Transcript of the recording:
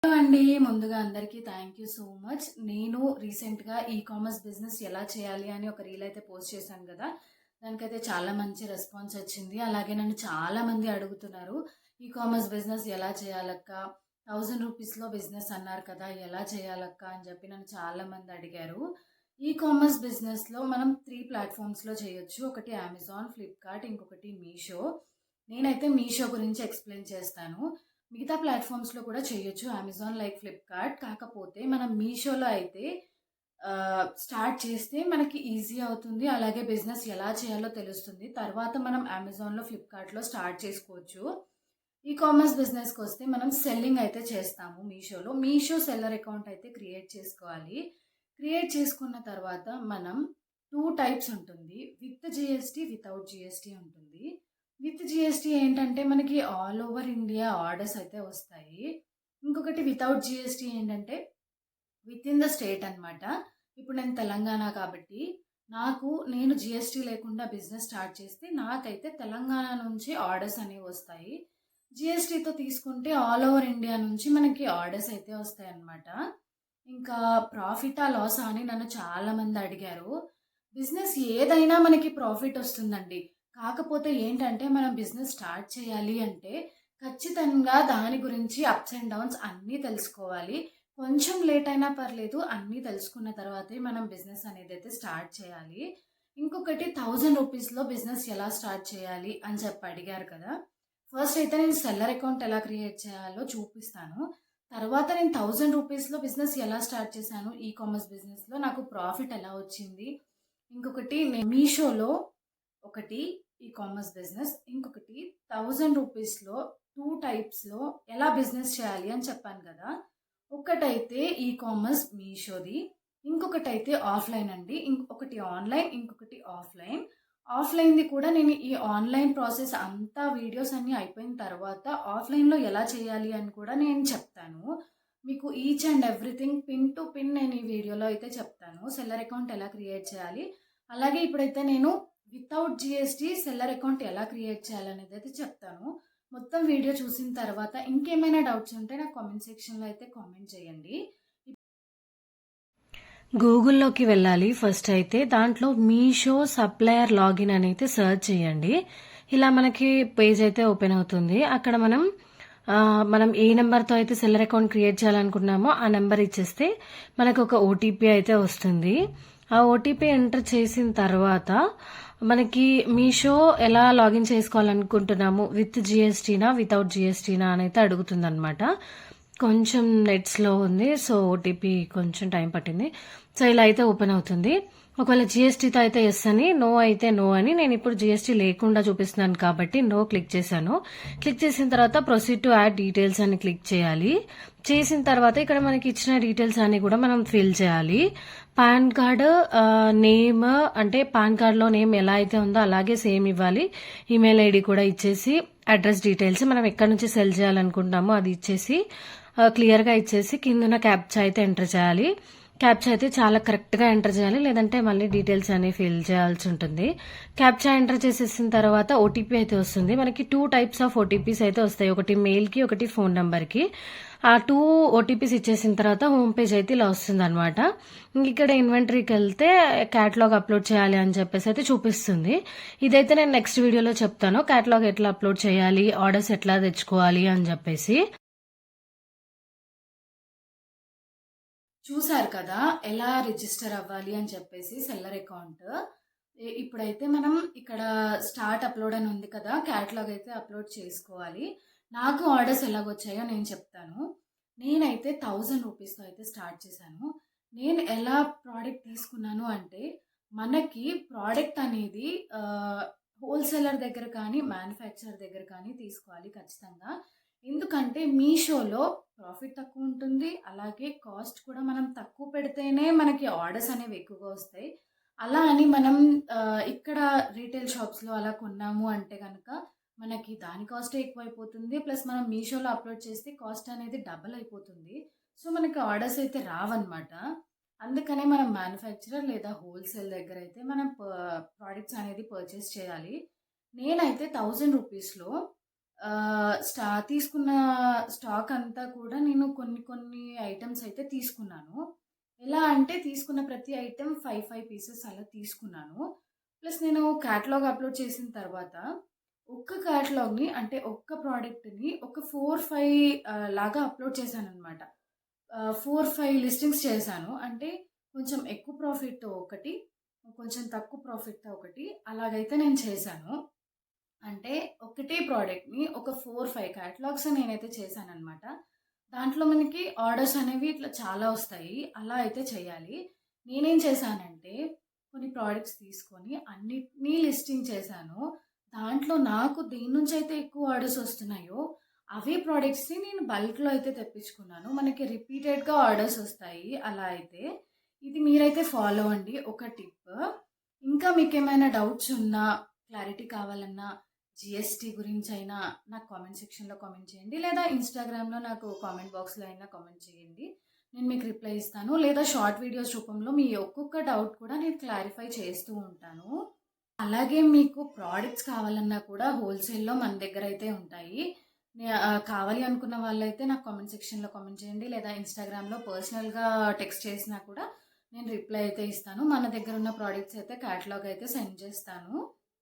Hello అండి. ముందుగా అందరికీ థ్యాంక్ యూ సో మచ్. నేను రీసెంట్‌గా కామర్స్ బిజినెస్ ఎలా చేయాలి అని ఒక రీల్ అయితే పోస్ట్ చేశాను కదా! దానికైతే చాలా మంచి రెస్పాన్స్ వచ్చింది. అలాగే నన్ను చాలామంది అడుగుతున్నారు. కామర్స్ బిజినెస్ ఎలా చేయాలక్క? రూ. 1000లో బిజినెస్ అన్నారు కదా! ఎలా చేయాలక్క అని చెప్పి నన్ను చాలామంది అడిగారు. కామర్స్ బిజినెస్‌లో మనం 3 ప్లాట్‌ఫామ్స్‌లో చేయొచ్చు. ఒకటి అమెజాన్, ఫ్లిప్‌కార్ట్, ఇంకొకటి మీషో. నేనైతే మీషో గురించి ఎక్స్‌ప్లెయిన్ చేస్తాను. మిగతా ప్లాట్‌ఫామ్స్‌లో కూడా చేయొచ్చు. Amazon like Flipkart. కాకపోతే మనం మీషోలో అయితే స్టార్ట్ చేస్తే మనకి ఈజీ అవుతుంది. అలాగే బిజినెస్ ఎలా చేయాలో తెలుస్తుంది. తర్వాత మనం అమెజాన్‌లో, ఫ్లిప్‌కార్ట్‌లో స్టార్ట్ చేసుకోవచ్చు. కామర్స్ బిజినెస్‌కొస్తే మనం సెల్లింగ్ అయితే చేస్తాము మీషోలో. మీషో సెల్లర్ అకౌంట్ అయితే క్రియేట్ చేసుకోవాలి. క్రియేట్ చేసుకున్న తర్వాత మనం 2 టైప్స్ ఉంటుంది. విత్ జీఎస్టీ, వితౌట్ జీఎస్టీ ఉంటుంది. విత్ జీఎస్టీ ఏంటంటే మనకి ఆల్ ఓవర్ ఇండియా ఆర్డర్స్ అయితే వస్తాయి. ఇంకొకటి వితౌట్ జీఎస్టీ ఏంటంటే వితిన్ ద స్టేట్ అన్నమాట. ఇప్పుడు నేను తెలంగాణ కాబట్టి నేను జీఎస్టీ లేకుండా బిజినెస్ స్టార్ట్ చేస్తే నాకైతే తెలంగాణ నుంచి ఆర్డర్స్ అనేవి వస్తాయి. జీఎస్టీతో తీసుకుంటే ఆల్ ఓవర్ ఇండియా నుంచి మనకి ఆర్డర్స్ అయితే వస్తాయన్నమాట. ఇంకా ప్రాఫిటా? లాసా? అని నన్ను చాలామంది అడిగారు. బిజినెస్ ఏదైనా మనకి ప్రాఫిట్ వస్తుందండి. కాకపోతే ఏంటంటే మనం బిజినెస్ స్టార్ట్ చేయాలి అంటే ఖచ్చితంగా దాని గురించి అప్స్ అండ్ డౌన్స్ అన్నీ తెలుసుకోవాలి. కొంచెం లేట్ అయినా పర్లేదు. అన్నీ తెలుసుకున్న తర్వాతే మనం బిజినెస్ అనేదైతే స్టార్ట్ చేయాలి. ఇంకొకటి రూ. 1000లో బిజినెస్ ఎలా స్టార్ట్ చేయాలి అని చెప్పి అడిగారు కదా! ఫస్ట్ అయితే నేను సెల్లర్ అకౌంట్ ఎలా క్రియేట్ చేయాలో చూపిస్తాను. తర్వాత నేను రూ. 1000లో బిజినెస్ ఎలా స్టార్ట్ చేశాను, కామర్స్ బిజినెస్‌లో నాకు ప్రాఫిట్ ఎలా వచ్చింది. ఇంకొకటి మీషోలో ఒకటి కామర్స్ బిజినెస్. ఇంకొకటి రూ. 1000లో 2 టైప్స్‌లో ఎలా బిజినెస్ చేయాలి అని చెప్పాను కదా! ఒకటైతే కామర్స్ మీషోది. ఇంకొకటైతే ఆఫ్‌లైన్ అండి. ఇంకొకటి ఆన్‌లైన్, ఇంకొకటి ఆఫ్‌లైన్. ఆఫ్‌లైన్‌ది కూడా నేను ఆన్‌లైన్ ప్రాసెస్ అంతా వీడియోస్ అన్నీ అయిపోయిన తర్వాత ఆఫ్‌లైన్‌లో ఎలా చేయాలి అని కూడా నేను చెప్తాను. మీకు each and everything pin to pin నేను ఈ వీడియోలో అయితే చెప్తాను. సెల్లర్ అకౌంట్ ఎలా క్రియేట్ చేయాలి. అలాగే ఇప్పుడైతే నేను వితౌట్ జీఎస్టీ సెల్లర్ అకౌంట్ ఎలా క్రియేట్ చేయాలనేది అయితే చెప్తాను. మొత్తం వీడియో చూసిన తర్వాత ఇంకేమైనా డౌట్స్ ఉంటే నాకు కామెంట్ సెక్షన్‌లో అయితే కామెంట్ చేయండి. గూగుల్లోకి వెళ్ళాలి ఫస్ట్ అయితే. దాంట్లో మీషో సప్లయర్ లాగిన్ అని అయితే సెర్చ్ చేయండి. ఇలా మనకి పేజ్ అయితే ఓపెన్ అవుతుంది. అక్కడ మనం ఏ నెంబర్తో అయితే సెల్లర్ అకౌంట్ క్రియేట్ చేయాలనుకున్నామో ఆ నెంబర్ ఇచ్చేస్తే మనకు ఒక ఓటీపీ అయితే వస్తుంది. ఆ ఓటీపీ ఎంటర్ చేసిన తర్వాత మనకి మీషో ఎలా లాగిన్ చేసుకోవాలనుకుంటున్నాము, విత్ జీఎస్టీనా వితౌట్ జీఎస్టీనా అని అయితే అడుగుతుందన్నమాట. కొంచెం నెట్ స్లో ఉంది, సో ఓటీపీ కొంచెం టైం పట్టింది. సో ఇలా అయితే ఓపెన్ అవుతుంది. ఒకవేళ జీఎస్టీతో అయితే ఎస్ అని, నో అయితే నో అని. నేను ఇప్పుడు జీఎస్టీ లేకుండా చూపిస్తున్నాను కాబట్టి నో క్లిక్ చేశాను. క్లిక్ చేసిన తర్వాత ప్రొసీడ్ టు యాడ్ డీటెయిల్స్ అని క్లిక్ చేయాలి. చేసిన తర్వాత ఇక్కడ మనకి ఇచ్చిన డీటెయిల్స్ అన్ని కూడా మనం ఫిల్ చేయాలి. పాన్ కార్డ్ నేమ్, అంటే పాన్ కార్డ్లో నేమ్ ఎలా అయితే ఉందో అలాగే సేమ్ ఇవ్వాలి. ఈమెయిల్ ఐడి కూడా ఇచ్చేసి, అడ్రస్ డీటెయిల్స్ మనం ఎక్కడి నుంచి సెల్ చేయాలనుకుంటామో అది ఇచ్చేసి, క్లియర్గా ఇచ్చేసి కిందన క్యాప్చా అయితే ఎంటర్ చేయాలి. క్యాప్చా అయితే చాలా కరెక్ట్గా ఎంటర్ చేయాలి, లేదంటే మళ్ళీ డీటెయిల్స్ అనేవి ఫిల్ చేయాల్సి ఉంటుంది. క్యాప్చా ఎంటర్ చేసేసిన తర్వాత ఓటీపీ అయితే వస్తుంది. మనకి 2 టైప్స్ ఆఫ్ ఓటీపీస్ అయితే వస్తాయి. ఒకటి మెయిల్కి, ఒకటి ఫోన్ నెంబర్కి. ఆ 2 ఓటీపీస్ ఇచ్చేసిన తర్వాత హోమ్ పేజ్ అయితే ఇలా వస్తుంది అనమాట. ఇక్కడ ఇన్వెంటరీకి వెళ్తే క్యాటలాగ్ అప్లోడ్ చేయాలి అని చెప్పేసి అయితే చూపిస్తుంది. ఇదైతే నేను నెక్స్ట్ వీడియోలో చెప్తాను, క్యాటలాగ్ ఎట్లా అప్లోడ్ చేయాలి, ఆర్డర్స్ ఎట్లా తెచ్చుకోవాలి అని చెప్పేసి. చూసారు కదా ఎలా రిజిస్టర్ అవ్వాలి అని చెప్పేసి సెల్లర్ అకౌంట్. ఇప్పుడైతే మనం ఇక్కడ స్టార్ట్ అప్లోడ్ అని ఉంది కదా, క్యాటలాగ్ అయితే అప్లోడ్ చేసుకోవాలి. నాకు ఆర్డర్స్ ఎలాగొచ్చాయో నేను చెప్తాను. నేనైతే రూ. 1000తో అయితే స్టార్ట్ చేశాను. నేను ఎలా ప్రోడక్ట్ తీసుకున్నాను అంటే, మనకి ప్రోడక్ట్ అనేది హోల్సేలర్ దగ్గర కానీ మ్యానుఫ్యాక్చరర్ దగ్గర కానీ తీసుకోవాలి ఖచ్చితంగా. ఎందుకంటే మీషోలో ప్రాఫిట్ తక్కువ ఉంటుంది. అలాగే కాస్ట్ కూడా మనం తక్కువ పెడితేనే మనకి ఆర్డర్స్ అనేవి ఎక్కువగా వస్తాయి. అలా అని మనం ఇక్కడ రీటైల్ షాప్స్‌లో అలా కొన్నాము అంటే గనక మనకి దాని కాస్టే ఎక్కువైపోతుంది. ప్లస్ మనం మీషోలో అప్లోడ్ చేస్తే కాస్ట్ అనేది డబుల్ అయిపోతుంది. సో, మనకి ఆర్డర్స్ అయితే రావన్నమాట. అందుకనే మనం మ్యానుఫ్యాక్చరర్ లేదా హోల్సేల్ దగ్గర అయితే మనం ప్రొడక్ట్స్ అనేది పర్చేస్ చేయాలి. నేనైతే రూ. 1000లో తీసుకున్న స్టాక్ అంతా కూడా నేను కొన్ని కొన్ని ఐటెమ్స్ అయితే తీసుకున్నాను. ఎలా అంటే తీసుకున్న ప్రతి ఐటెమ్ 5 పీసెస్ అలా తీసుకున్నాను. ప్లస్ నేను క్యాటలాగ్ అప్‌లోడ్ చేసిన తర్వాత ఒక్క క్యాటలాగ్‌ని అంటే ఒక్క ప్రొడక్ట్‌ని ఒక 4, 5 లాగా అప్‌లోడ్ చేశాననమాట. 4, 5 లిస్టింగ్స్ చేశాను. అంటే కొంచెం ఎక్కువ ప్రాఫిట్‌తో ఒకటి, కొంచెం తక్కువ ప్రాఫిట్‌తో ఒకటి అలాగైతే నేను చేశాను. అంటే ఒకటే ప్రోడక్ట్‌ని ఒక 4, 5 క్యాటలాగ్స్ నేనైతే చేశాననమాట. దాంట్లో మనకి ఆర్డర్స్ అనేవి ఇట్లా చాలా వస్తాయి. అలా అయితే చేయాలి. నేనేం చేశానంటే కొన్ని ప్రొడక్ట్స్ తీసుకొని అన్నిటిని లిస్టింగ్ చేశాను. దాంట్లో నాకు దేని నుంచయితే ఎక్కువ ఆర్డర్స్ వస్తున్నాయో అవే ప్రొడక్ట్స్‌ని నేను బల్క్‌లో అయితే తెప్పించుకున్నాను. మనకి రిపీటెడ్‌గా ఆర్డర్స్ వస్తాయి అలా అయితే. ఇది మీరైతే ఫాలో అవ్వండి ఒక టిప్. ఇంకా మీకేమైనా డౌట్స్ ఉన్నా, క్లారిటీ కావాలన్నా జీఎస్టీ గురించైనా నాకు కామెంట్ సెక్షన్‌లో కామెంట్ చేయండి. లేదా ఇన్‌స్టాగ్రామ్‌లో నాకు కామెంట్ బాక్స్‌లో అయినా కామెంట్ చేయండి. నేను మీకు రిప్లై ఇస్తాను. లేదా షార్ట్ వీడియోస్ రూపంలో మీ ఒక్కొక్క డౌట్ కూడా నేను క్లారిఫై చేస్తూ ఉంటాను. అలాగే మీకు ప్రొడక్ట్స్ కావాలన్నా కూడా హోల్‌సేల్‌లో మన దగ్గరైతే ఉంటాయి. కావాలి అనుకున్న వాళ్ళైతే నాకు కామెంట్ సెక్షన్‌లో కామెంట్ చేయండి. లేదా ఇన్‌స్టాగ్రామ్‌లో పర్సనల్‌గా టెక్స్ట్ చేసినా కూడా నేను రిప్లై అయితే ఇస్తాను. మన దగ్గర ఉన్న ప్రొడక్ట్స్ అయితే క్యాటలాగ్ అయితే సెండ్ చేస్తాను.